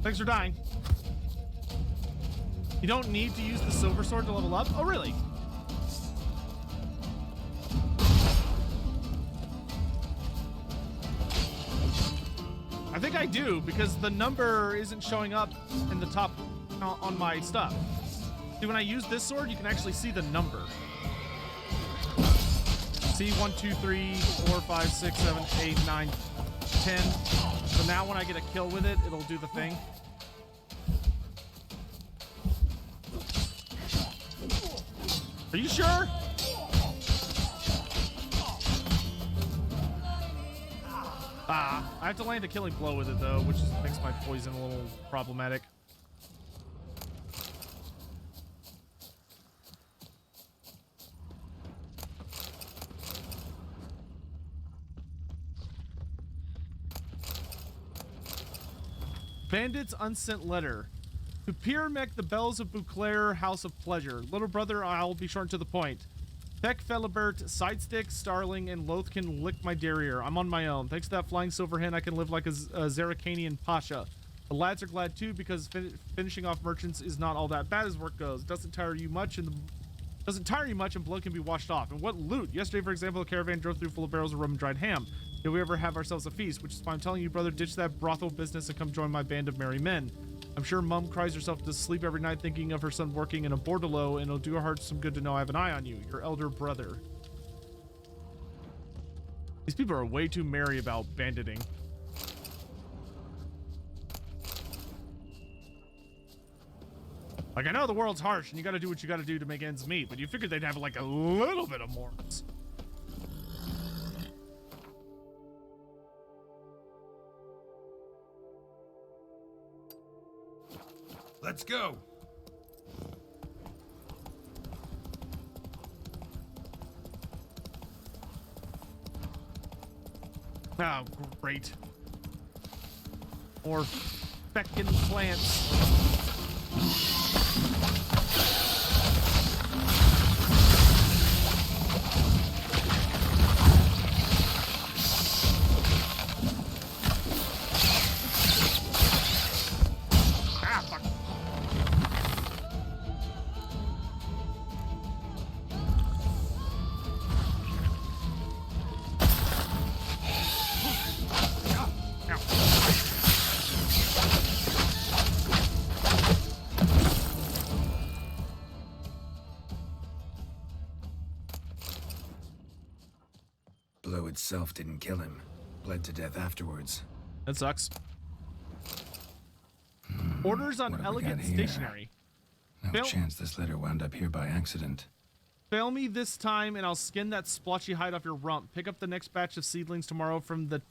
Thanks for dying. You don't need to use the silver sword to level up? Oh, really? I think I do, because the number isn't showing up in the top on my stuff. See, when I use this sword, you can actually see the number. See, 1, 2, 3, 4, 5, 6, 7, 8, 9, 10. So now when I get a kill with it, it'll do the thing. Are you sure? I have to land a killing blow with it though, which makes my poison a little problematic. Bandit's unsent letter. To Pyramech, the bells of Beauclair, house of pleasure. Little brother, I'll be short to the point. Beck, Felibert, Sidestick, Starling, and Lothkin lick my derriere. I'm on my own. Thanks to that flying silver hen, I can live like a Zarakanian pasha. The lads are glad too, because finishing off merchants is not all that bad as work goes. It doesn't tire you much, and blood can be washed off. And what loot! Yesterday, for example, a caravan drove through full of barrels of rum and dried ham. Did we ever have ourselves a feast? Which is why I'm telling you, brother, ditch that brothel business and come join my band of merry men. I'm sure Mum cries herself to sleep every night thinking of her son working in a bordello, and it'll do her heart some good to know I have an eye on you, your elder brother. These people are way too merry about banditing. Like, I know the world's harsh and you gotta do what you gotta do to make ends meet, but you figured they'd have like a little bit of morals. Let's go. Oh, great. More feckin' plants. Itself didn't kill him. Bled to death afterwards. That sucks. Orders on elegant stationery. No chance this letter wound up here by accident. Fail me this time and I'll skin that splotchy hide off your rump. Pick up the next batch of seedlings tomorrow from the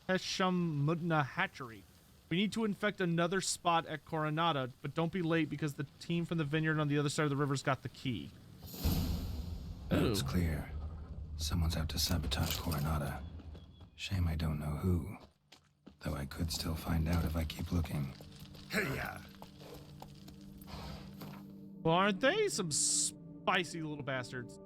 Tesham Mudna hatchery. We need to infect another spot at Coronata, but don't be late because the team from the vineyard on the other side of the river's got the key. It's clear. Someone's out to sabotage Coronata. Shame I don't know who. Though I could still find out if I keep looking. Hey-ya! Well, aren't they some spicy little bastards?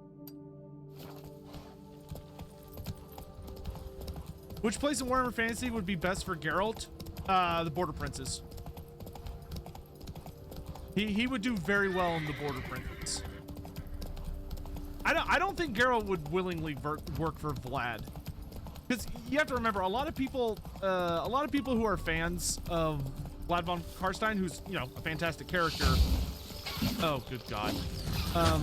Which place in Warhammer Fantasy would be best for Geralt? The Border Princes. He would do very well in the Border Princes. I don't think Geralt would willingly work for Vlad, because you have to remember a lot of people who are fans of Vlad von Karstein, who's a fantastic character. Oh, good God! I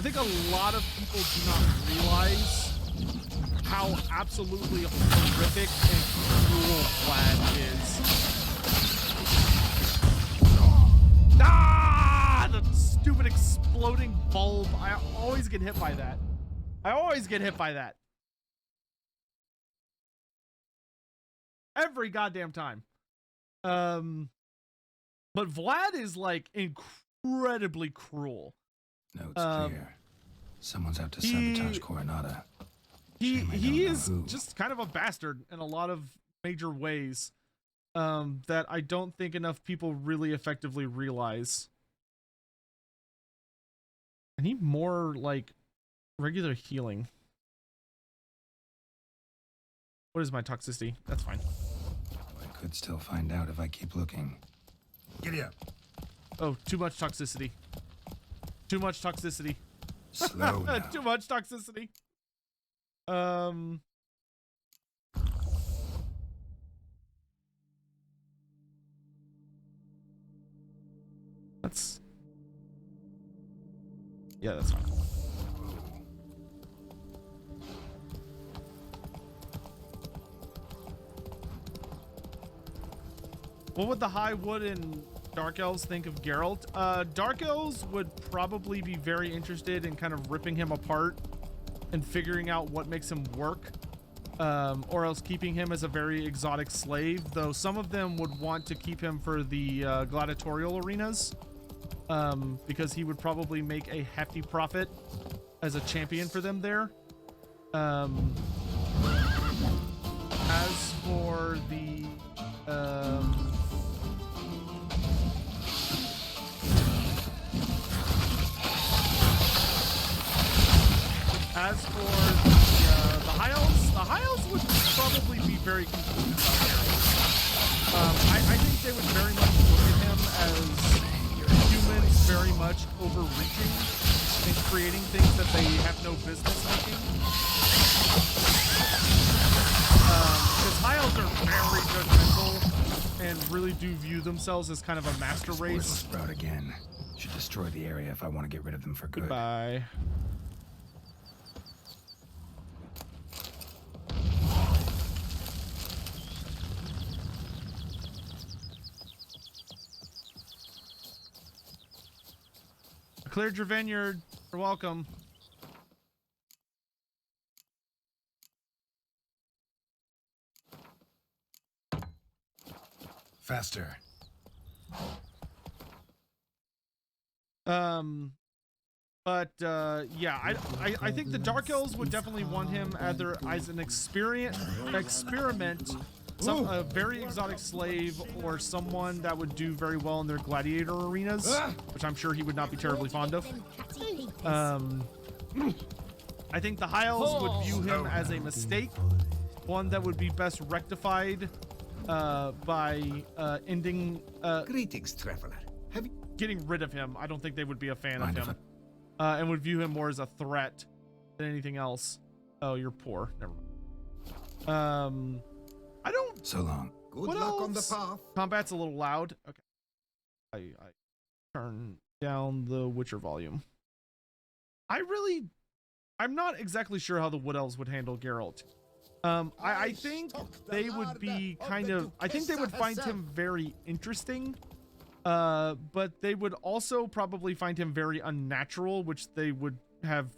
think a lot of people do not realize how absolutely horrific and cruel Vlad is. Ah, the stupid exploding bulb. I always get hit by that. Every goddamn time. But Vlad is like incredibly cruel. Notes clear. Someone's out to sabotage Coronata. He is just kind of a bastard in a lot of major ways that I don't think enough people really effectively realize. I need more like regular healing. What is my toxicity? That's fine. I could still find out if I keep looking. Giddy up. Oh, too much toxicity. Too much toxicity. Slow now. Too much toxicity. That's... Yeah, that's fine. What would the High Wood and Dark Elves think of Geralt? Dark Elves would probably be very interested in kind of ripping him apart and figuring out what makes him work, or else keeping him as a very exotic slave, though some of them would want to keep him for the gladiatorial arenas, because he would probably make a hefty profit as a champion for them there. As for the High Elves would probably be very confused about Geralt. I think they would very much look at him as humans very much overreaching and creating things that they have no business making. Because High Elves are very judgmental and really do view themselves as kind of a master race. Spores will sprout again. Should destroy the area if I want to get rid of them for good. Goodbye. Cleared your vineyard. You're welcome. Faster. Yeah, I think the Dark Elves would definitely want him either as an experiment, a very exotic slave, or someone that would do very well in their gladiator arenas, which I'm sure he would not be terribly fond of. I think the High Elves would view him as a mistake, one that would be best rectified by ending. Greetings, traveler. Have you... Getting rid of him. I don't think they would be a fan of him, and would view him more as a threat than anything else. Oh, you're poor. Never mind. I don't. So long. Good What luck else? on the path. Combat's a little loud. Okay. I turn down the Witcher volume. I'm not exactly sure how the Wood Elves would handle Geralt. I think they would be kind of. I think they would find him very interesting. But they would also probably find him very unnatural, which they would have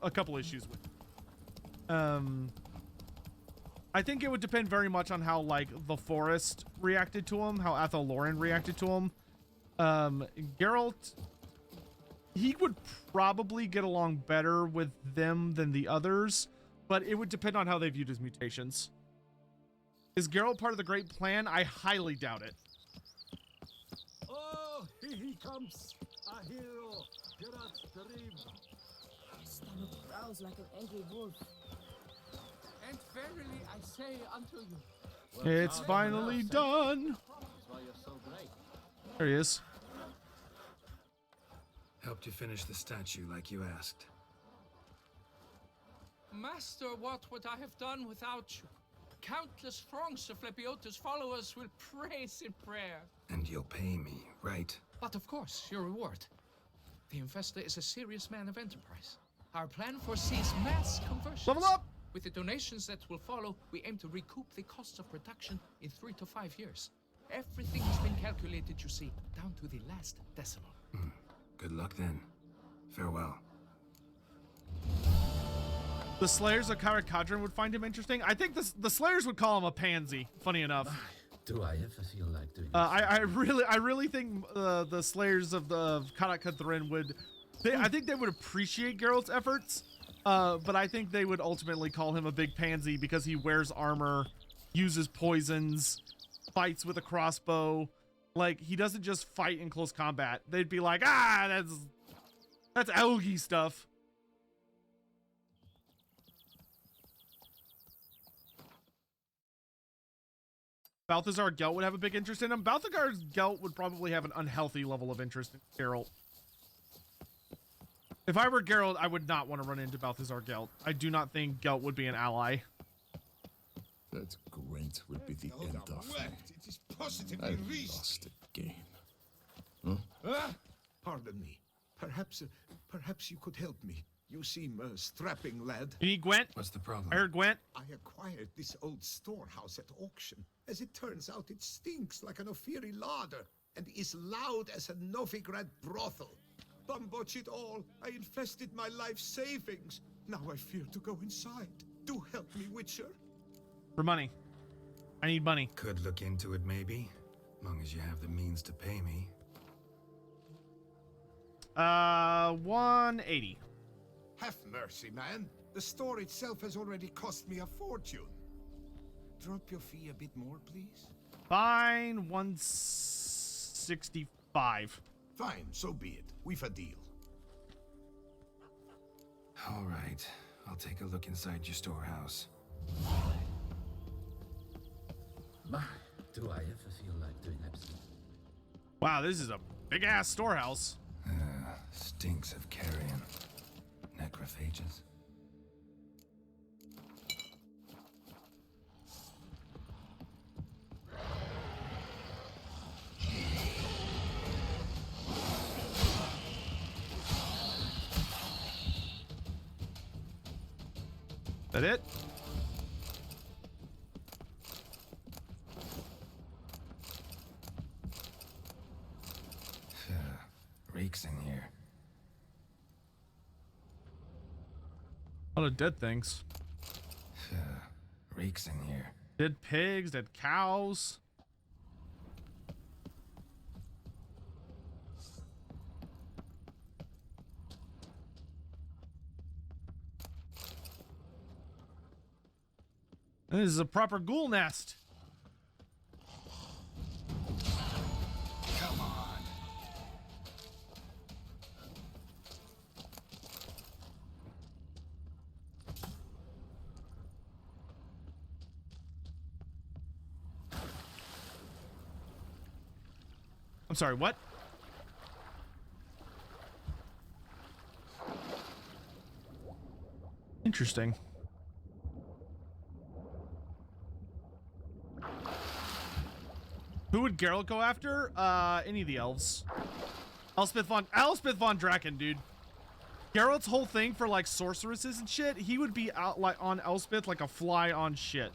a couple issues with. I think it would depend very much on how, like, the Forest reacted to him, how Athel Loren reacted to him. Geralt, he would probably get along better with them than the others, but it would depend on how they viewed his mutations. Is Geralt part of the Great Plan? I highly doubt it. Oh, here he comes, a hero, Geralt's dream. His stomach growls like an angry wolf. And verily I say unto you, It's finally done. that's why you're so great. There he is. Helped you finish the statue like you asked. Master, what would I have done without you? Countless throngs of Lebiota's followers will praise in prayer. And you'll pay me, right? But of course, your reward. The investor is a serious man of enterprise. Our plan foresees mass conversions. Level up! With the donations that will follow, we aim to recoup the costs of production in 3 to 5 years. Everything has been calculated, you see, down to the last decimal. Good luck then. Farewell. The Slayers of Karakadrin would find him interesting. I think the Slayers would call him a pansy. Funny enough. Do I ever feel like doing I really think the Slayers of Karakadrin would. I think they would appreciate Geralt's efforts, but I think they would ultimately call him a big pansy because he wears armor, uses poisons, fights with a crossbow. Like, he doesn't just fight in close combat. They'd be like, that's Elgy stuff. Balthazar Gelt would have a big interest in him. Balthazar Gelt would probably have an unhealthy level of interest in Geralt. If I were Geralt, I would not want to run into Balthazar Gelt. I do not think Gelt would be an ally. That great will be the end of me. It is positively I've reason. lost again. Pardon me. Perhaps you could help me. You seem a strapping lad. You need Gwent? What's the problem? I heard Gwent. I acquired this old storehouse at auction. As it turns out, it stinks like an Ophiri larder and is loud as a Novigrad brothel. Bumboch it all. I infested my life savings. Now I fear to go inside. Do help me, Witcher. For money. I need money. Could look into it, maybe. Long as you have the means to pay me. 180. Have mercy, man. The store itself has already cost me a fortune. Drop your fee a bit more, please. Fine, 165. Fine, so be it. We've a deal. All right. I'll take a look inside your storehouse. My, do I ever feel like doing absolutely? Wow, this is a big ass storehouse. Stinks of carrion. Necrophages. That it? Reeks in here. A lot of dead things. Reeks in here. Dead pigs, dead cows. This is a proper ghoul nest. Come on. I'm sorry, what? Interesting. Who would Geralt go after? Any of the elves. Elspeth von Draken, dude. Geralt's whole thing for like sorceresses and shit, he would be out like on Elspeth like a fly on shit.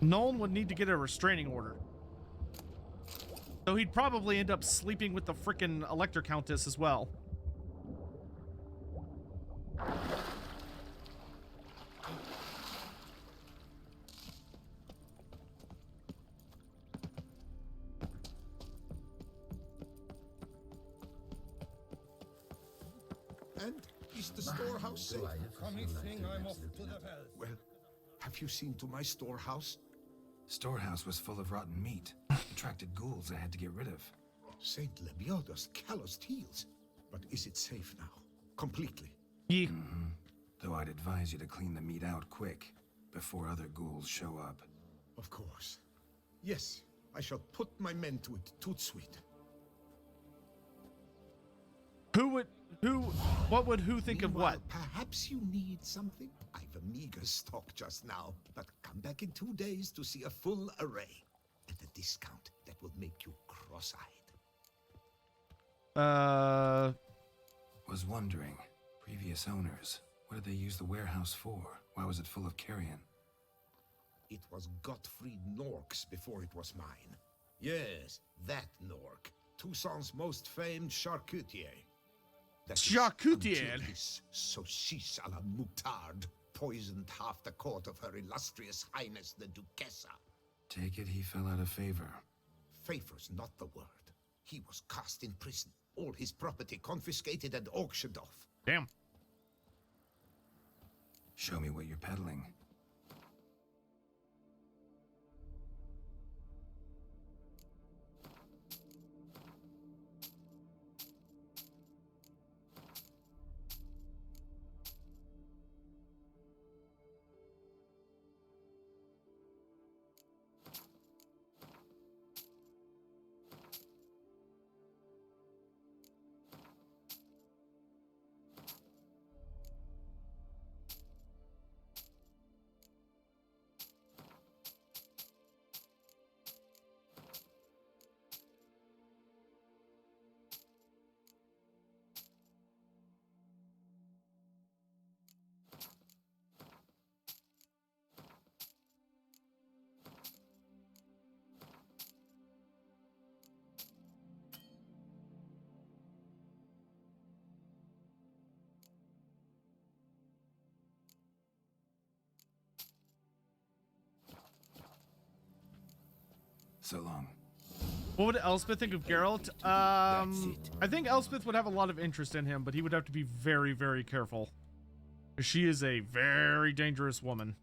Nolan would need to get a restraining order. So he'd probably end up sleeping with the frickin' Elector Countess as well. And is the storehouse safe? Do I ever feel like doing absolutely nothing? Well, have you seen to my storehouse? Storehouse was full of rotten meat. Attracted ghouls I had to get rid of. Saint Lebioda's calloused heels. But is it safe now? Completely? Ye Though I'd advise you to clean the meat out quick, before other ghouls show up. Of course. Yes, I shall put my men to it, tout suite. What would who think of what? Meanwhile, perhaps you need something? I've a meager stock just now, but come back in 2 days to see a full array. At a discount that will make you cross-eyed. Was wondering, previous owners, what did they use the warehouse for? Why was it full of carrion? It was Gottfried Nork's before it was mine. Yes, that Nork. Toussaint's most famed charcutier. That is Charcutier? until his saucisse à la moutarde poisoned half the court of her illustrious highness the Duchessa. Take it he fell out of favor. Favor's not the word. He was cast in prison. All his property confiscated and auctioned off. Damn. Show me what you're peddling. So long. What would Elspeth think of Geralt? I think Elspeth would have a lot of interest in him, but he would have to be very, very careful. She is a very dangerous woman.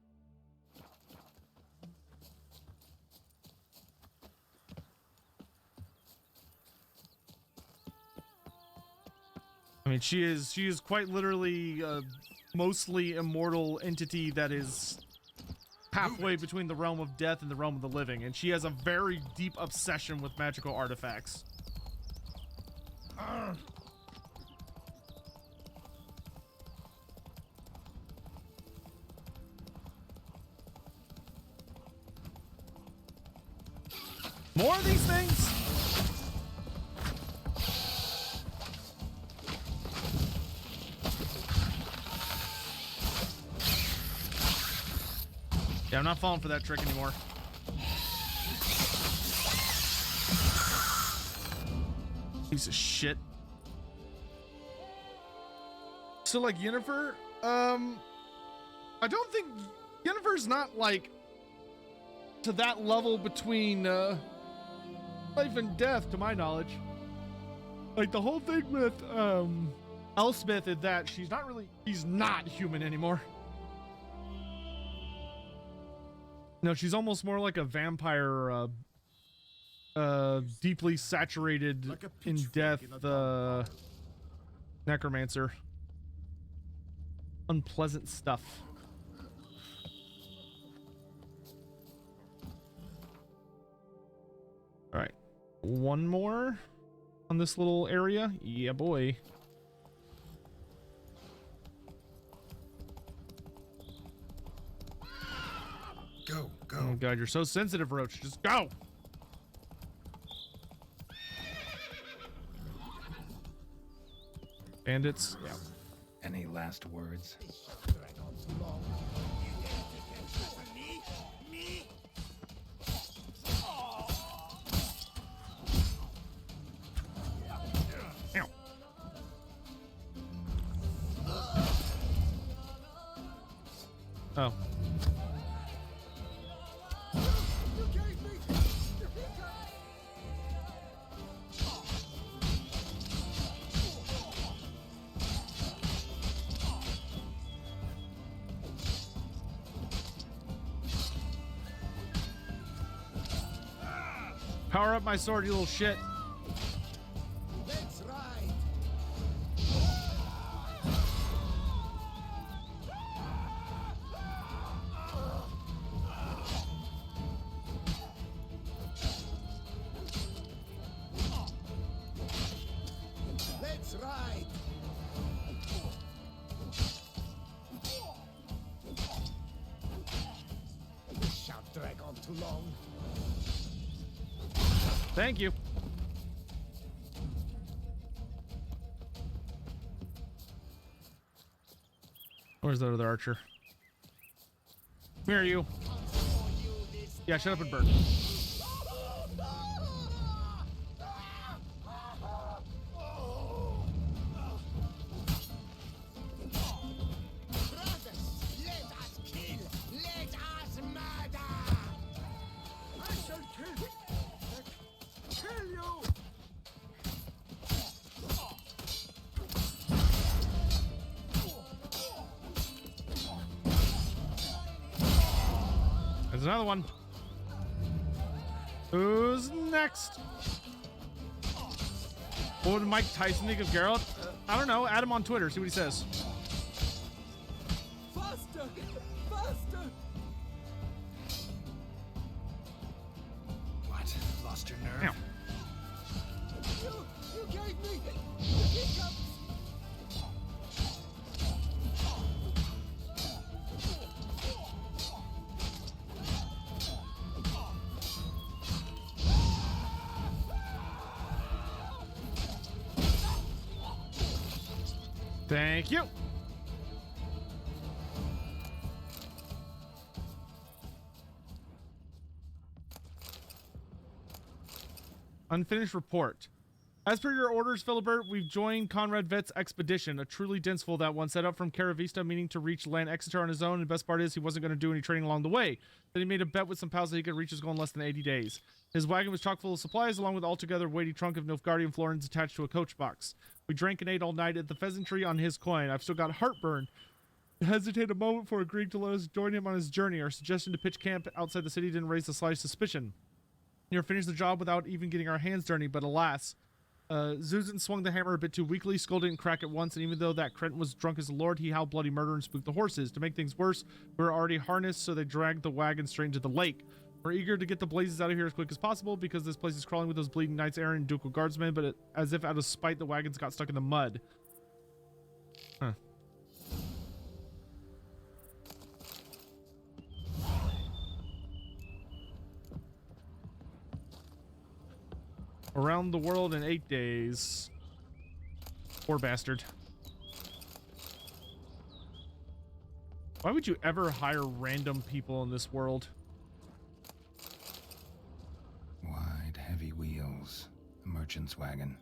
I mean, she is quite literally a mostly immortal entity that is halfway between the realm of death and the realm of the living, and she has a very deep obsession with magical artifacts. More of these things? Yeah, I'm not falling for that trick anymore. Piece of shit. So, like, Yennefer, I don't think Yennefer's not, like, to that level between, life and death, to my knowledge. Like, the whole thing with, Elspeth is that she's not human anymore. No, she's almost more like a vampire, deeply saturated Like a in pitchfork death, in a necromancer. Unpleasant stuff. All right, one more on this little area. Yeah, boy. Go, go. Oh god, you're so sensitive, Roach. Just go. Bandits. Yeah. Any last words? Ow. Oh. Power up my sword, you little shit. Let's ride. Let's ride. This shan't drag on too long. Thank you. Where's that other archer? Where are you? Yeah, shut up and burn. There's another one. Who's next? What would Mike Tyson think of Geralt? I don't know. Add him on Twitter. See what he says. Faster! Faster! What? Lost your nerve? Ow. You gave me the hiccups! Thank you. Unfinished report. As per your orders, Philibert, we've joined Conrad Vett's expedition, a truly dinseful that one set up from Caravista, meaning to reach land Exeter on his own, and the best part is he wasn't going to do any training along the way. Then he made a bet with some pals that he could reach his goal in less than 80 days. His wagon was chock full of supplies, along with altogether weighty trunk of Nilfgaardian florins attached to a coach box. We drank and ate all night at the pheasantry on his coin. I've still got heartburn. Hesitate a moment before agreeing to let us join him on his journey. Our suggestion to pitch camp outside the city didn't raise the slightest suspicion. Near finished the job without even getting our hands dirty, but alas, Zuzan swung the hammer a bit too weakly, skull didn't crack at once, and even though that Cretan was drunk as a lord, he howled bloody murder and spooked the horses. To make things worse, we were already harnessed, so they dragged the wagon straight into the lake. We're eager to get the blazes out of here as quick as possible because this place is crawling with those bleeding knights errant and ducal guardsmen, but as if out of spite, the wagons got stuck in the mud. Huh. Around the world in 8 days. Poor bastard. Why would you ever hire random people in this world? Wide, heavy wheels. A merchant's wagon.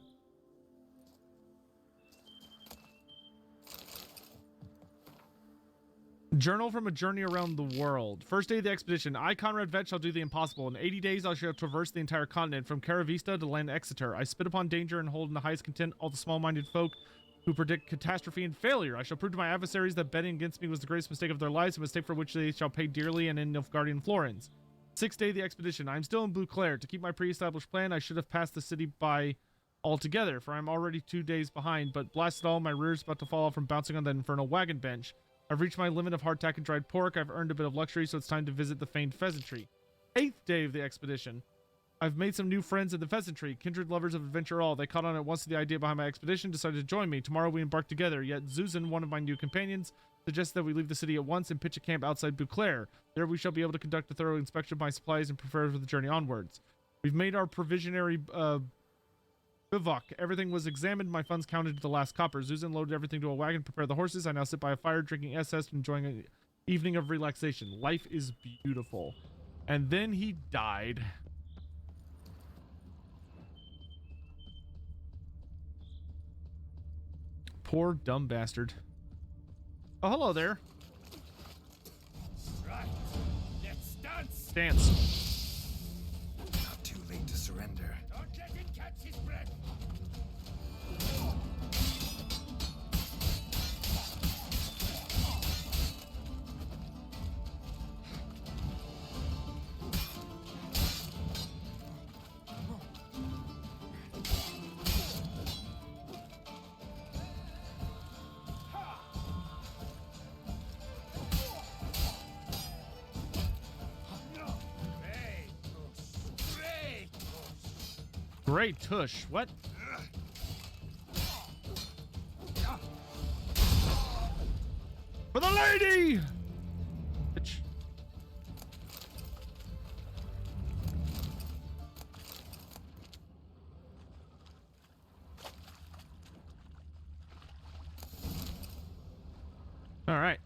Journal from a journey around the world. First day of the expedition. I, Conrad Vet, shall do the impossible. In 80 days, I shall traverse the entire continent, from Caravista to land Exeter. I spit upon danger and hold in the highest content all the small-minded folk who predict catastrophe and failure. I shall prove to my adversaries that betting against me was the greatest mistake of their lives, a mistake for which they shall pay dearly and in Nilfgaardian florins. 6th day of the expedition. I am still in Blue Clare. To keep my pre-established plan, I should have passed the city by altogether, for I am already 2 days behind, but blast it all, my rear's about to fall off from bouncing on that infernal wagon bench. I've reached my limit of hardtack and dried pork. I've earned a bit of luxury, so it's time to visit the famed pheasantry. 8th day of the expedition. I've made some new friends at the pheasantry, kindred lovers of adventure all. They caught on at once to the idea behind my expedition, decided to join me. Tomorrow we embark together, yet Zuzan, one of my new companions, suggests that we leave the city at once and pitch a camp outside Beauclair. There we shall be able to conduct a thorough inspection of my supplies and prepare for the journey onwards. We've made our provisionary bivouac. Everything was examined, my funds counted to the last copper. Zuzan loaded everything to a wagon, prepared the horses. I now sit by a fire, drinking SS, enjoying an evening of relaxation. Life is beautiful. And then he died. Poor dumb bastard. Oh, hello there. Right, let's dance. Dance. Not too late to surrender. Don't let him catch his breath. Great tush. What? For the lady! Bitch. All right.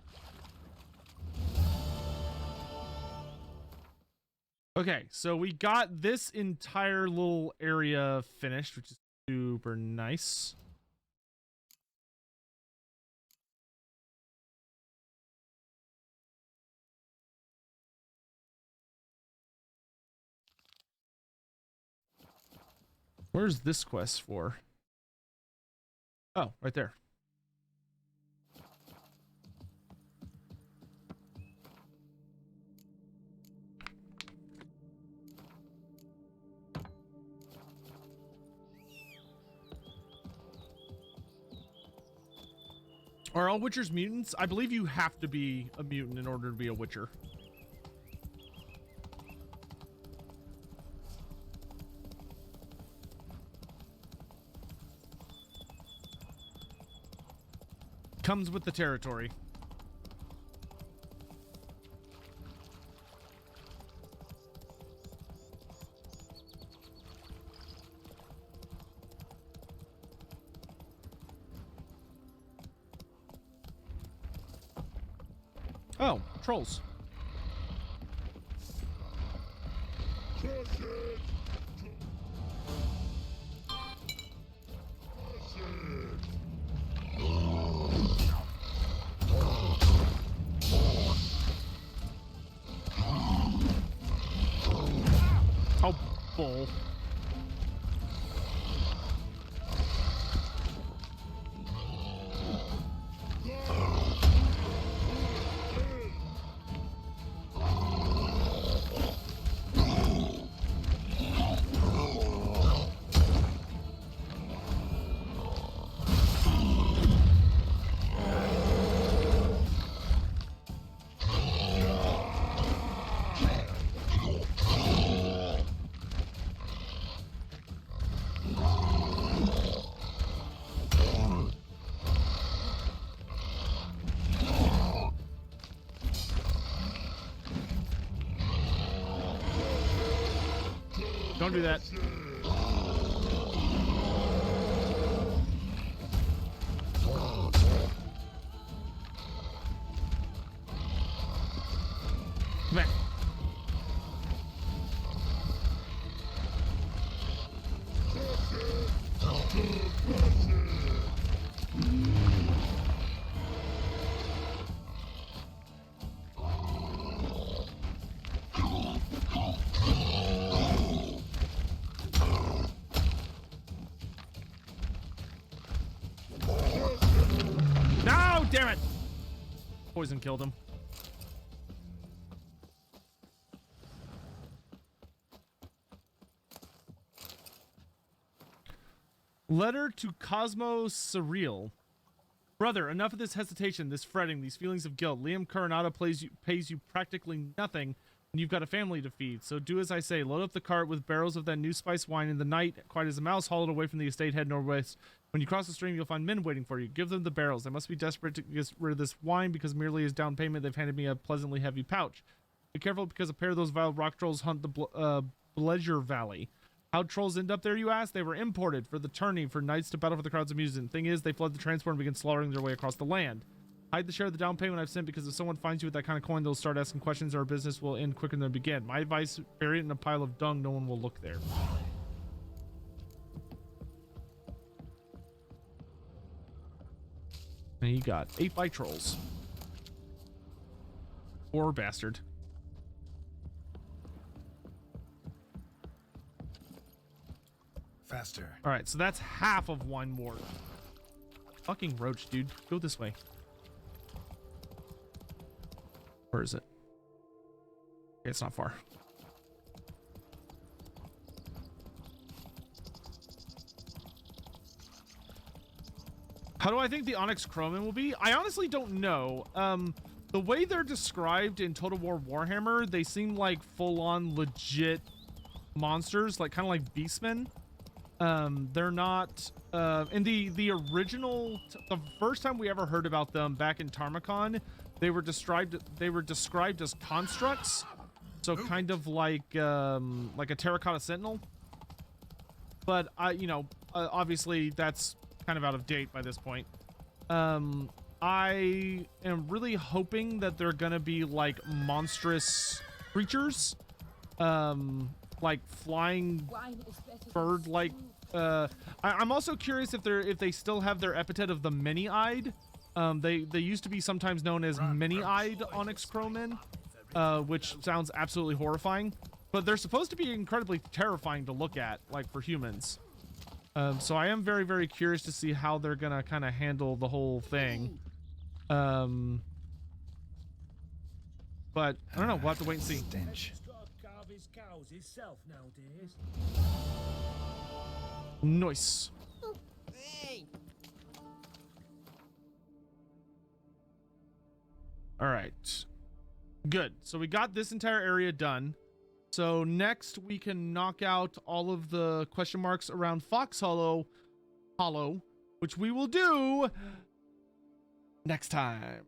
Okay, so we got this entire little area finished, which is super nice. Where's this quest for? Oh, right there. Are all Witchers mutants? I believe you have to be a mutant in order to be a Witcher. Comes with the territory. Oh, trolls. Oh full. Don't do that. Come back. No, damn it! Poison killed him. Letter to Cosmo Surreal. Brother, enough of this hesitation, this fretting, these feelings of guilt. Liam Coronado pays you practically nothing, and you've got a family to feed. So do as I say. Load up the cart with barrels of that new spice wine in the night, quiet as a mouse, haul it away from the estate, head northwest. When you cross the stream, you'll find men waiting for you. Give them the barrels. They must be desperate to get rid of this wine because merely as down payment, they've handed me a pleasantly heavy pouch. Be careful because a pair of those vile rock trolls hunt the Pleasure Valley. How'd trolls end up there, you ask? They were imported for the tourney for knights to battle for the crowd's amusement. Thing is, they flood the transport and begin slaughtering their way across the land. Hide the share of the down payment I've sent because if someone finds you with that kind of coin, they'll start asking questions or our business will end quicker than it began. My advice, bury it in a pile of dung. No one will look there. And he got 8 by trolls. Poor bastard. Faster. All right, so that's half of one ward. Fucking roach, dude. Go this way. Where is it? Okay, it's not far. How do I think the Onyx Crowman will be? I honestly don't know. The way they're described in Total War Warhammer, they seem like full-on legit monsters, like kind of like beastmen. They're not in the original, the first time we ever heard about them back in Tarmacon, they were described as constructs, so kind of like a terracotta sentinel. But obviously that's kind of out of date by this point. I am really hoping that they're gonna be like monstrous creatures, like flying bird-like. I'm also curious if they still have their epithet of the many-eyed. They used to be sometimes known as many-eyed Onyx Crowmen, which sounds absolutely horrifying. But they're supposed to be incredibly terrifying to look at, like for humans. So I am very, very curious to see how they're gonna kind of handle the whole thing. But I don't know. We'll have to wait and see. Stench. Nice. All right. Good. So we got this entire area done. So next we can knock out all of the question marks around Fox Hollow, which we will do next time.